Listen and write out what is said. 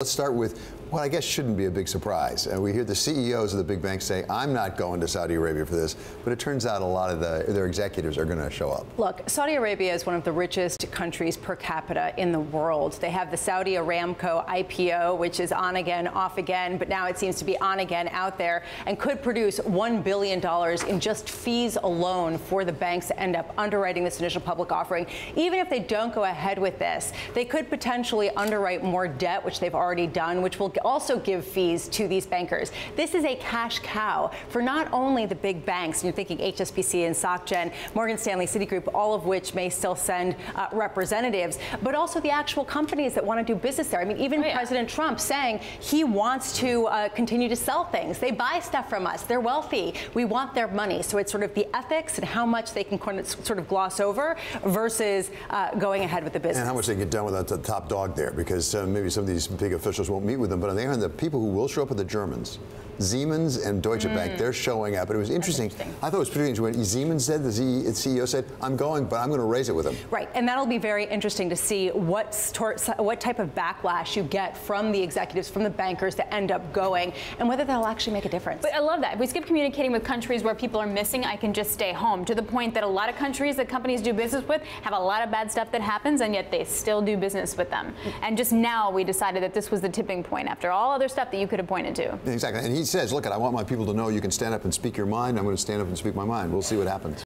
Let's start with what I guess shouldn't be a big surprise. We hear the CEOs of the big banks say, I'm not going to Saudi Arabia for this, but it turns out a lot of their executives are going to show up. Look, Saudi Arabia is one of the richest countries per capita in the world. They have the Saudi Aramco IPO, which is on again, off again, but now it seems to be on again out there and could produce $1 billion in just fees alone for the banks to end up underwriting this initial public offering. Even if they don't go ahead with this, they could potentially underwrite more debt, which they've already done, which will also give fees to these bankers. This is a cash cow for not only the big banks, and you're thinking HSBC and SocGen, Morgan Stanley, Citigroup, all of which may still send representatives, but also the actual companies that want to do business there. I mean, even President Trump saying he wants to continue to sell things. They buy stuff from us. They're wealthy. We want their money. So it's sort of the ethics and how much they can sort of gloss over versus going ahead with the business. And how much they get done without the top dog there, because maybe some of these big officials won't meet with them, but on the other hand, the people who will show up are the Germans. Siemens and Deutsche Bank, they're showing up. But it was interesting. I thought it was pretty interesting when Siemens said, the CEO said, I'm going, but I'm going to raise it with him. Right, and that'll be very interesting to see what type of backlash you get from the executives, from the bankers that end up going, and whether they'll actually make a difference. But I love that. If we skip communicating with countries where people are missing, I can just stay home, to the point that a lot of countries that companies do business with have a lot of bad stuff that happens, and yet they still do business with them. And just now we decided that this was the tipping point after all other stuff that you could have pointed to. Exactly, and he says, look, I want my people to know you can stand up and speak your mind. I'm going to stand up and speak my mind. We'll see what happens.